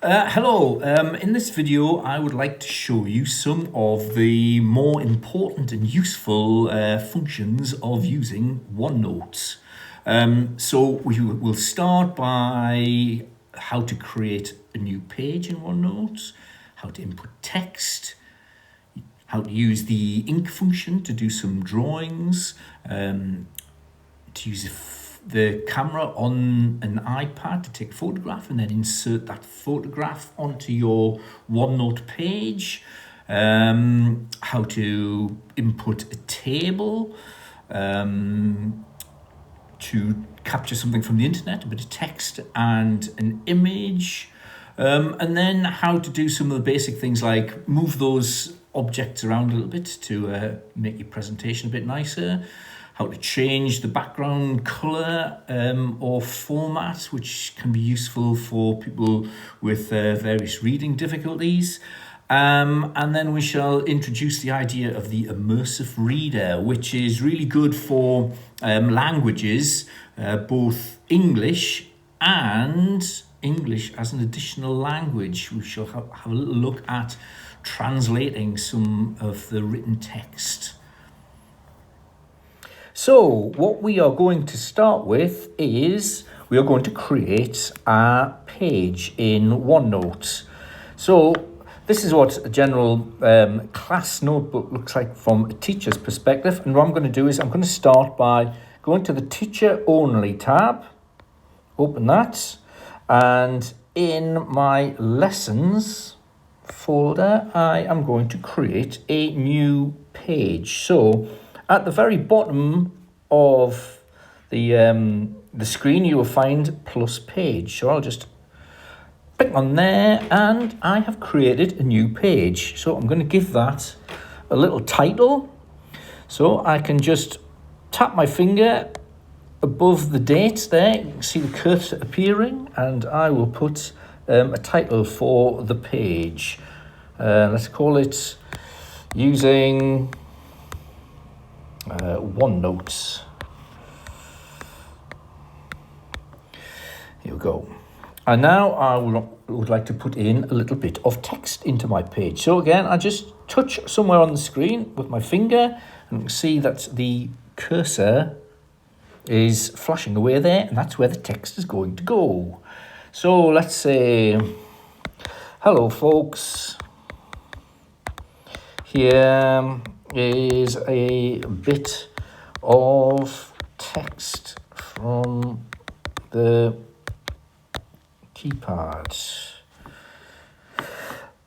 Hello, in this video I would like to show you some of the more important and useful functions of using OneNote. So we will start by how to create a new page in OneNote, how to input text, how to use the ink function to do some drawings, to use the camera on an iPad to take a photograph and then insert that photograph onto your OneNote page, how to input a table, to capture something from the internet, a bit of text and an image, and then how to do some of the basic things like move those objects around a little bit to make your presentation a bit nicer, how to change the background colour or format, which can be useful for people with various reading difficulties. And then we shall introduce the idea of the immersive reader, which is really good for languages, both English and English as an additional language. We shall have a little look at translating some of the written text. So what we are going to start with is we are going to create a page in OneNote. So this is what a general class notebook looks like from a teacher's perspective. And what I'm going to do is I'm going to start by going to the Teacher Only tab, open that, and in my Lessons folder, I am going to create a new page. So at the very bottom of the screen, you will find plus page. So I'll just click on there and I have created a new page. So I'm going to give that a little title. So I can just tap my finger above the date there. You can see the cursor appearing and I will put a title for the page. Let's call it using OneNote. Here we go. And now I would like to put in a little bit of text into my page. So again, I just touch somewhere on the screen with my finger and you can see that the cursor is flashing away there and that's where the text is going to go. So let's say, hello folks, here is a bit of text from the keypad.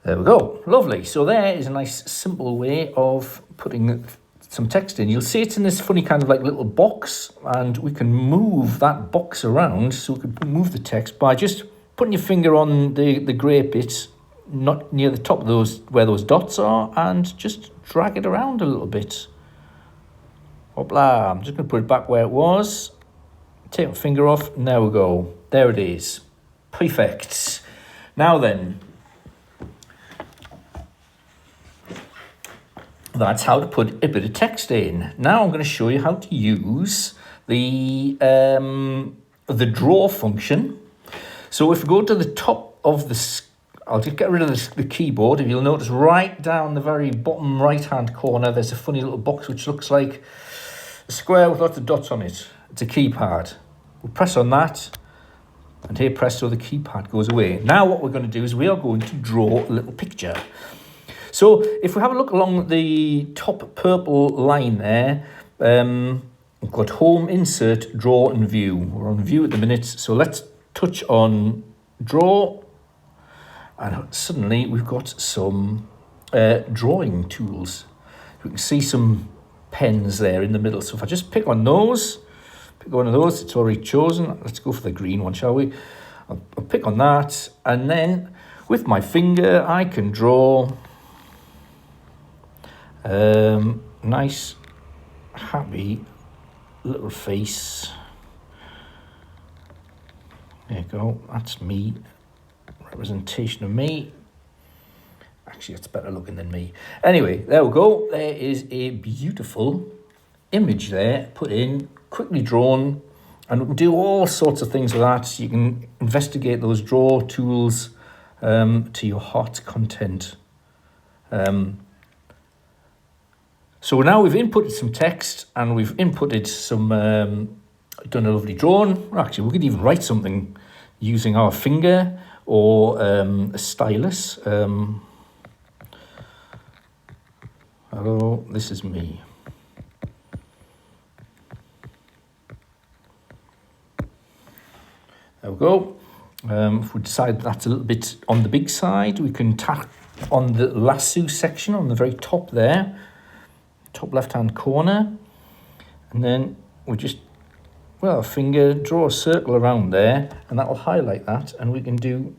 There we go, lovely. So there is a nice simple way of putting some text in. You'll see it's in this funny kind of like little box and we can move that box around. So we can move the text by just putting your finger on the grey bit, not near the top of those, where those dots are, and just drag it around a little bit. Hopla, I'm just going to put it back where it was. Take my finger off, and there we go. There it is. Perfect. Now then, that's how to put a bit of text in. Now I'm going to show you how to use the draw function. So if we go to the top of the I'll just get rid of the keyboard. If you'll notice right down the very bottom right-hand corner, there's a funny little box which looks like a square with lots of dots on it. It's a keypad. We'll press on that, and here presto, the keypad goes away. Now what we're going to do is we are going to draw a little picture. So if we have a look along the top purple line there, we've got Home, Insert, Draw and View. We're on View at the minute, so let's touch on Draw. And suddenly we've got some drawing tools. You can see some pens there in the middle. So if I just pick on those, pick one of those, it's already chosen. Let's go for the green one, shall we? I'll pick on that. And then with my finger, I can draw nice, happy little face. There you go, that's me. Representation of me. Actually, it's better looking than me. Anyway, there we go. There is a beautiful image there put in, quickly drawn, and we can do all sorts of things with that. You can investigate those draw tools to your heart's content. So now we've inputted some text and we've inputted some, done a lovely drawing. Actually, we could even write something using our finger or a stylus. Hello, this is me. There we go. If we decide that's a little bit on the big side, we can tap on the lasso section on the very top there, top left-hand corner, and then we just, well, finger, draw a circle around there, and that will highlight that, and we can do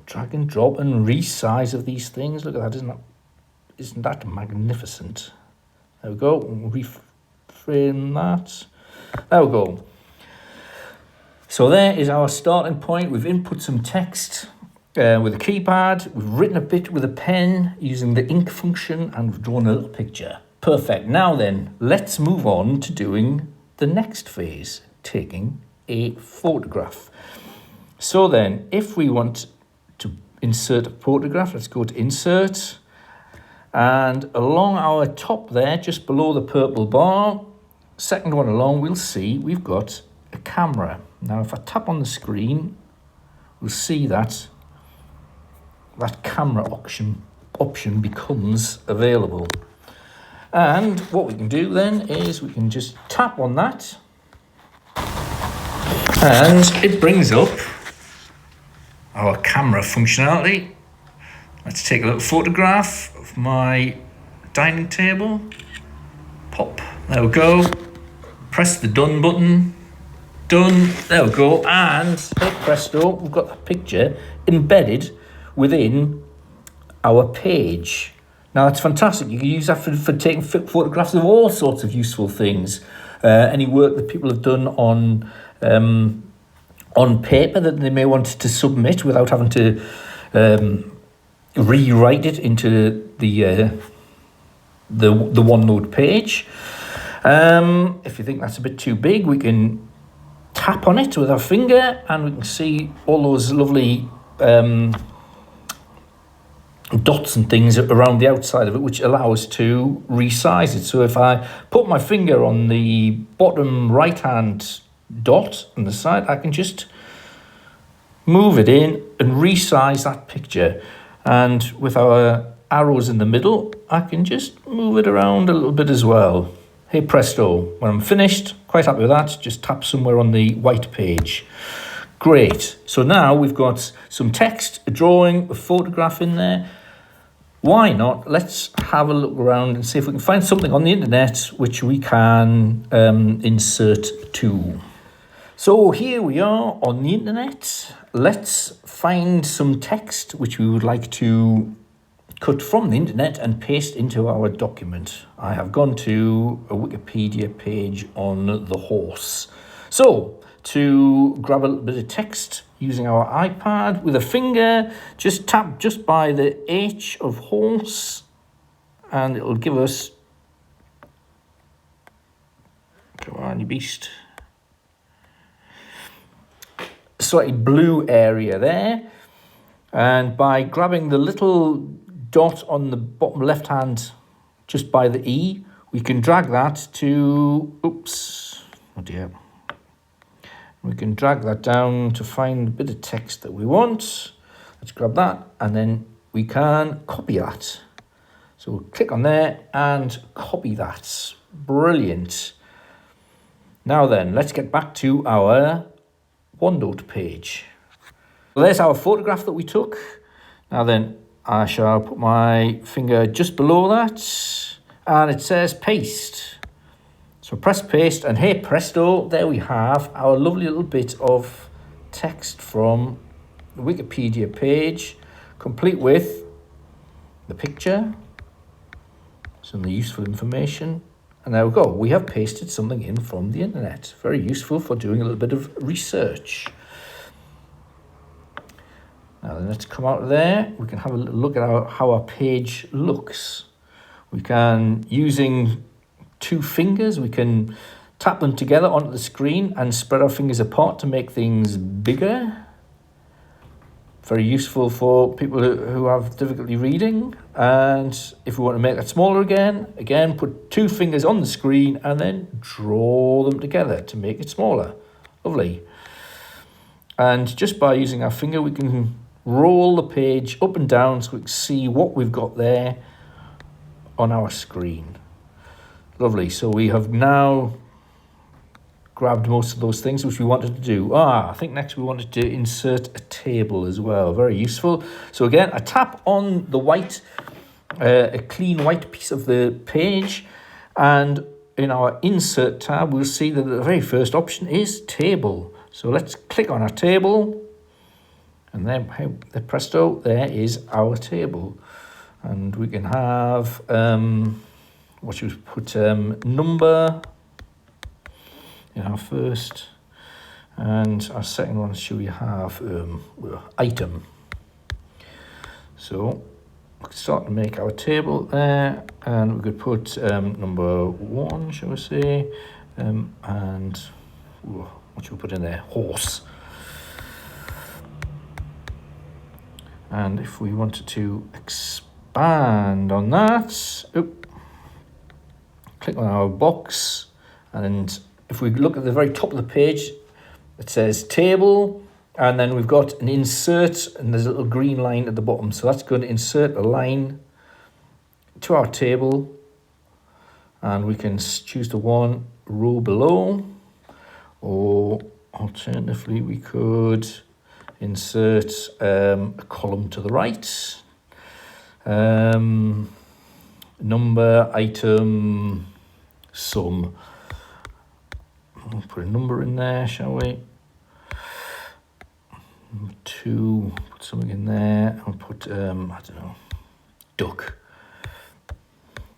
drag and drop and resize of these things. Look at that, isn't that magnificent? There we go, reframe that. There we go. So there is our starting point. We've input some text with a keypad. We've written a bit with a pen using the ink function, and we've drawn a little picture. Perfect. Now then, let's move on to doing the next phase, taking a photograph. So then, if we want to insert a photograph, let's go to Insert. And along our top there, just below the purple bar, second one along, we'll see we've got a camera. Now, if I tap on the screen, we'll see that camera option becomes available. And what we can do then is we can just tap on that, and it brings up our camera functionality. Let's take a little photograph of my dining table. Pop, there we go. Press the done button. Done, there we go. And hey presto, we've got that picture embedded within our page. Now that's fantastic. You can use that for taking photographs of all sorts of useful things. Any work that people have done on paper that they may want to submit without having to rewrite it into the OneNote page. If you think that's a bit too big, we can tap on it with our finger and we can see all those lovely dots and things around the outside of it, which allow us to resize it. So if I put my finger on the bottom right hand dot on the side, I can just move it in and resize that picture. And with our arrows in the middle, I can just move it around a little bit as well. Hey presto, when I'm finished, quite happy with that, just tap somewhere on the white page. Great, so now we've got some text, a drawing, a photograph in there. Why not? Let's have a look around and see if we can find something on the internet which we can insert to. So here we are on the internet. Let's find some text which we would like to cut from the internet and paste into our document. I have gone to a Wikipedia page on the horse. So to grab a little bit of text using our iPad with a finger, just tap just by the H of horse and it'll give us, come on you beast, slightly blue area there. And by grabbing the little dot on the bottom left hand just by the E, we can drag that to, oops, oh dear. We can drag that down to find a bit of text that we want. Let's grab that and then we can copy that. So we'll click on there and copy that. Brilliant. Now then, let's get back to our OneNote page. Well, there's our photograph that we took. Now then, I shall put my finger just below that and it says paste. So press paste and hey presto, there we have our lovely little bit of text from the Wikipedia page, complete with the picture, some of the useful information. And there we go, we have pasted something in from the internet. Very useful for doing a little bit of research. Now then, let's come out of there. We can have a look at how our page looks. We can, using two fingers, we can tap them together onto the screen and spread our fingers apart to make things bigger. Very useful for people who have difficulty reading. And if we want to make it smaller again, put 2 fingers on the screen and then draw them together to make it smaller. Lovely. And just by using our finger, we can roll the page up and down so we can see what we've got there on our screen. Lovely. So we have now grabbed most of those things which we wanted to do. I think next we wanted to insert a table as well. Very useful. So again, I tap on the white, a clean white piece of the page, and in our insert tab, we'll see that the very first option is table. So let's click on our table, and then presto, there is our table. And we can have, what should we put, number in our first, and our second one should we have item. So we could start to make our table there, and we could put number 1, shall we say, and what should we put in there? Horse. And if we wanted to expand on that, click on our box, and if we look at the very top of the page, it says table, and then we've got an insert, and there's a little green line at the bottom. So that's going to insert a line to our table, and we can choose the one row below, or alternatively, we could insert a column to the right. Number, item, sum. We'll put a number in there, shall we? Number 2, put something in there, and put, I don't know, duck.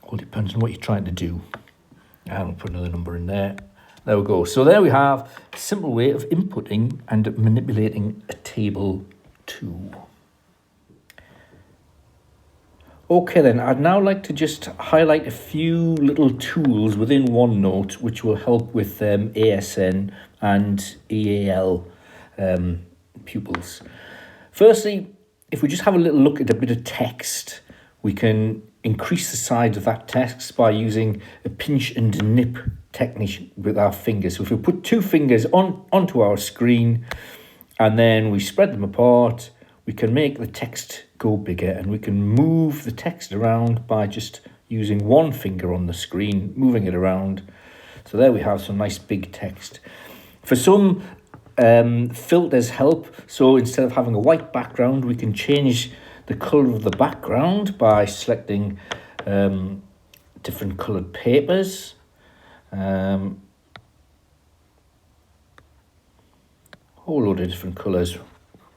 All depends on what you're trying to do. And we'll put another number in there. There we go. So there we have a simple way of inputting and manipulating a table too. Okay then, I'd now like to just highlight a few little tools within OneNote which will help with ASN and EAL pupils. Firstly, if we just have a little look at a bit of text, we can increase the size of that text by using a pinch and nip technique with our fingers. So if we put 2 fingers onto our screen and then we spread them apart, we can make the text go bigger, and we can move the text around by just using 1 finger on the screen, moving it around. So there we have some nice big text. For some, filters help. So instead of having a white background, we can change the colour of the background by selecting different coloured papers. Whole load of different colours,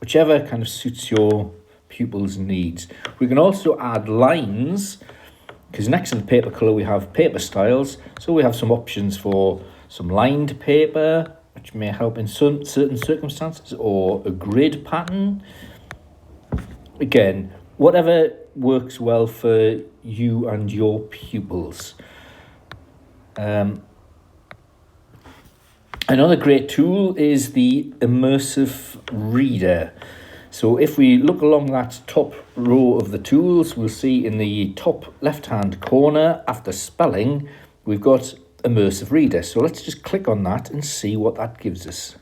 whichever kind of suits your pupils' needs. We can also add lines, because next to the paper colour we have paper styles. So we have some options for some lined paper, which may help in certain circumstances, or a grid pattern. Again, whatever works well for you and your pupils. Another great tool is the immersive reader. So if we look along that top row of the tools, we'll see in the top left-hand corner, after spelling, we've got immersive reader. So let's just click on that and see what that gives us.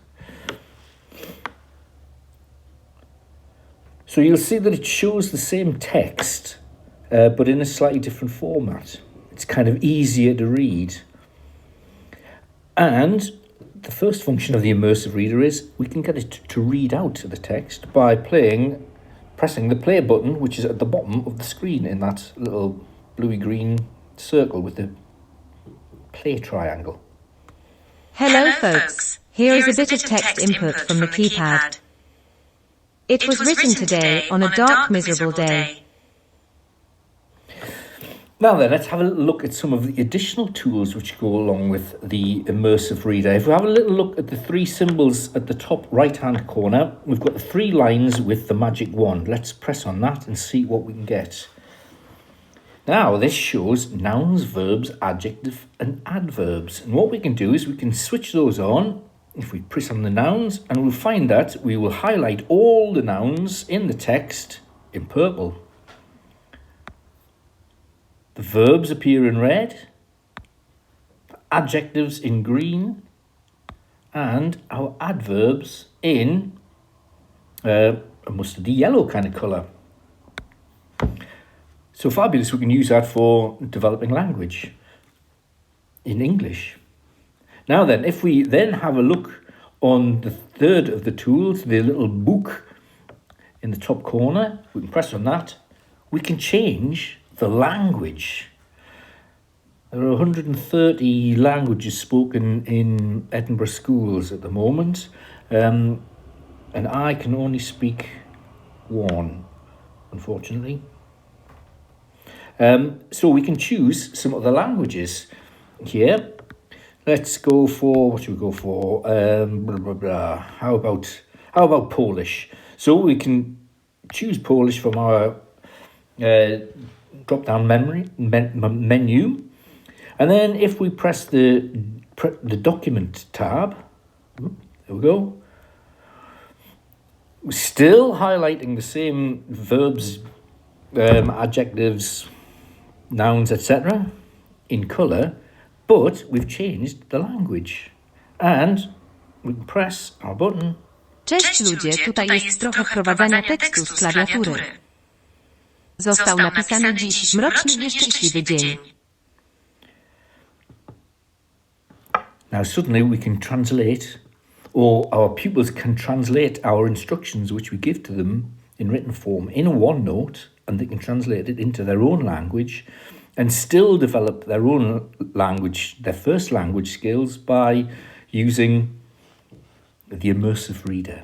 So you'll see that it shows the same text, but in a slightly different format. It's kind of easier to read. And the first function of the immersive reader is we can get it to read out the text by pressing the play button, which is at the bottom of the screen in that little bluey-green circle with the play triangle. Hello folks, here is a bit of text input from the keypad. It was written today on a dark, miserable day. Now then, let's have a little look at some of the additional tools which go along with the immersive reader. If we have a little look at the 3 symbols at the top right-hand corner, we've got the 3 lines with the magic wand. Let's press on that and see what we can get. Now, this shows nouns, verbs, adjectives, and adverbs. And what we can do is we can switch those on if we press on the nouns, and we'll find that we will highlight all the nouns in the text in purple. The verbs appear in red, adjectives in green, and our adverbs in a mustardy yellow kind of colour. So fabulous, we can use that for developing language in English. Now then, if we then have a look on the third of the tools, the little book in the top corner, we can press on that, we can change the language. There are 130 languages spoken in Edinburgh schools at the moment, and I can only speak one, unfortunately. So we can choose some other languages here. Let's go for, what should we go for? How about Polish? So we can choose Polish from our drop-down menu. And then if we press the document tab, there we go. We're still highlighting the same verbs, adjectives, nouns, etc. in colour, but we've changed the language. And we can press our button. Cześć ludzie, tutaj jest trochę wprowadzania tekstu z klawiatury. Został napisany dziś mroczny, nieszczęśliwy dzień. Now suddenly we can translate, or our pupils can translate our instructions which we give to them in written form in a OneNote, and they can translate it into their own language and still develop their own language, their first language skills, by using the immersive reader.